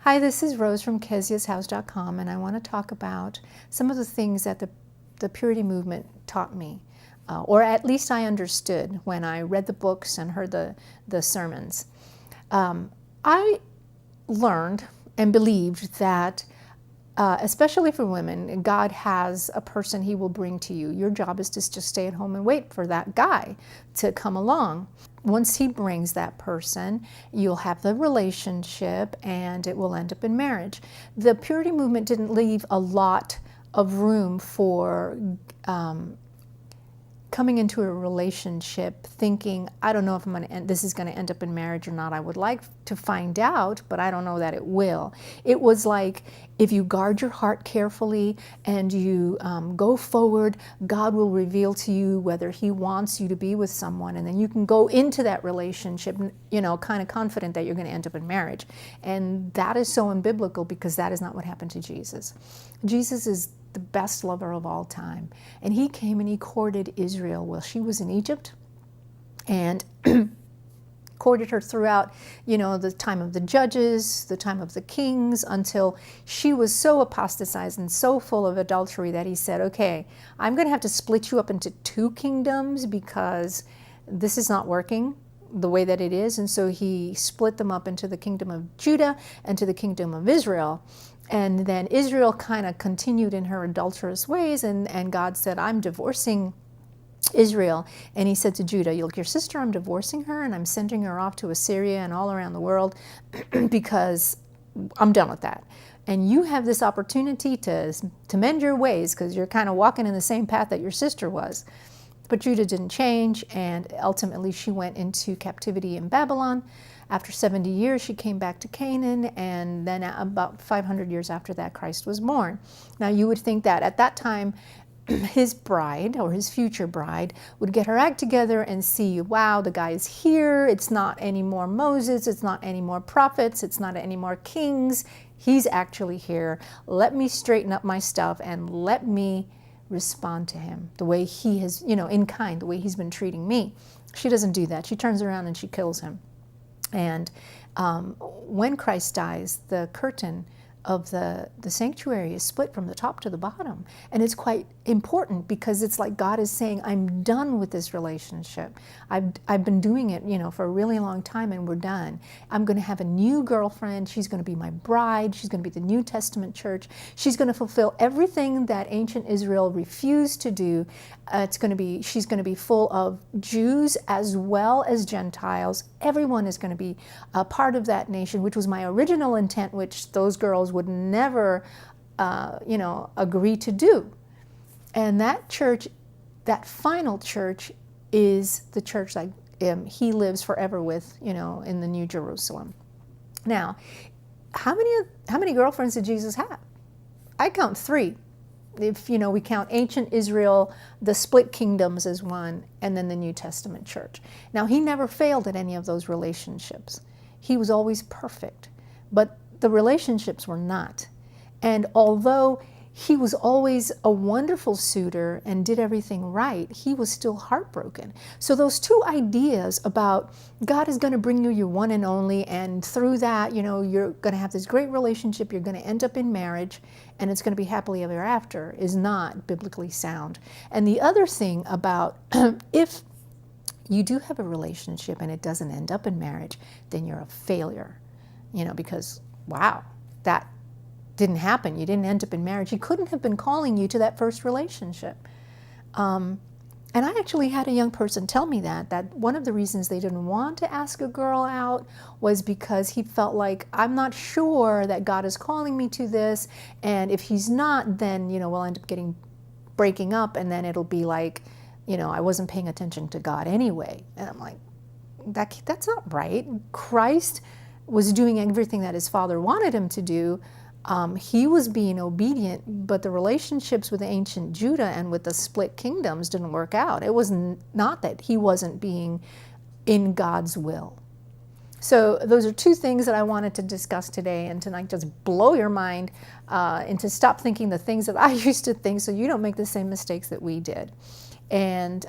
Hi, this is Rose from KeziasHouse.com, and I want to talk about some of the things that the purity movement taught me, or at least I understood when I read the books and heard the sermons. I learned and believed that, especially for women, God has a person He will bring to you. Your job is to just stay at home and wait for that guy to come along. Once He brings that person, you'll have the relationship and it will end up in marriage. The purity movement didn't leave a lot of room for coming into a relationship thinking, I don't know if this is going to end up in marriage or not. I would like to find out, but I don't know that it will. It was like, if you guard your heart carefully and you go forward, God will reveal to you whether He wants you to be with someone, and then you can go into that relationship, kind of confident that you're going to end up in marriage. And that is so unbiblical, because that is not what happened to Jesus. Jesus is the best lover of all time. And He came and He courted Israel while she was in Egypt, and courted her throughout, the time of the judges, the time of the kings, until she was so apostatized and so full of adultery that He said, okay, I'm going to have to split you up into two kingdoms, because this is not working the way that it is. And so He split them up into the kingdom of Judah and to the kingdom of Israel. And then Israel kind of continued in her adulterous ways, and God said, I'm divorcing Israel. And He said to Judah, look, your sister, I'm divorcing her, and I'm sending her off to Assyria and all around the world because I'm done with that. And you have this opportunity to mend your ways, because you're kind of walking in the same path that your sister was. But Judah didn't change, and ultimately she went into captivity in Babylon. After 70 years, she came back to Canaan, and then about 500 years after that, Christ was born. Now, you would think that at that time, His bride, or His future bride, would get her act together and see, wow, the guy is here. It's not any more Moses. It's not any more prophets. It's not any more kings. He's actually here. Let me straighten up my stuff and let me respond to Him the way He has, in kind, the way He's been treating me. She doesn't do that. She turns around and she kills Him. And when Christ dies, the curtain of the sanctuary is split from the top to the bottom. And it's quite important, because it's like God is saying, I'm done with this relationship. I've been doing it, for a really long time, and we're done. I'm going to have a new girlfriend. She's going to be my bride. She's going to be the New Testament church. She's going to fulfill everything that ancient Israel refused to do. She's going to be full of Jews as well as Gentiles. Everyone is going to be a part of that nation, which was my original intent, which those girls would never, agree to do. And that church, that final church, is the church that He lives forever with, in the New Jerusalem. Now, how many girlfriends did Jesus have? I count 3. If we count ancient Israel, the split kingdoms as one, and then the New Testament church. Now, He never failed at any of those relationships. He was always perfect, but the relationships were not. And although He was always a wonderful suitor and did everything right, He was still heartbroken. So those two ideas about God is going to bring you your one and only, and through that, you're going to have this great relationship, you're going to end up in marriage, and it's going to be happily ever after, is not biblically sound. And the other thing about if you do have a relationship and it doesn't end up in marriage, then you're a failure, because, wow, that didn't happen. You didn't end up in marriage. He couldn't have been calling you to that first relationship. And I actually had a young person tell me that one of the reasons they didn't want to ask a girl out was because he felt like, I'm not sure that God is calling me to this, and if He's not, then, we'll end up breaking up, and then it'll be like, I wasn't paying attention to God anyway. And I'm like, that's not right. Christ was doing everything that His Father wanted Him to do. He was being obedient, but the relationships with ancient Judah and with the split kingdoms didn't work out. It was not that he wasn't being in God's will. So those are 2 things that I wanted to discuss today, and tonight just blow your mind and to stop thinking the things that I used to think, so you don't make the same mistakes that we did. And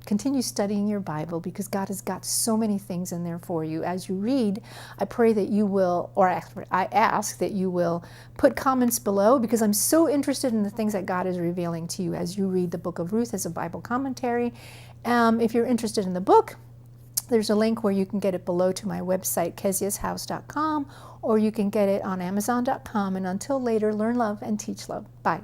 continue studying your Bible, because God has got so many things in there for you. As you read, I pray that you will, or I ask that you will put comments below, because I'm so interested in the things that God is revealing to you as you read the book of Ruth as a Bible commentary. If you're interested in the book, there's a link where you can get it below to my website, keziashouse.com, or you can get it on amazon.com. And until later, learn love and teach love. Bye.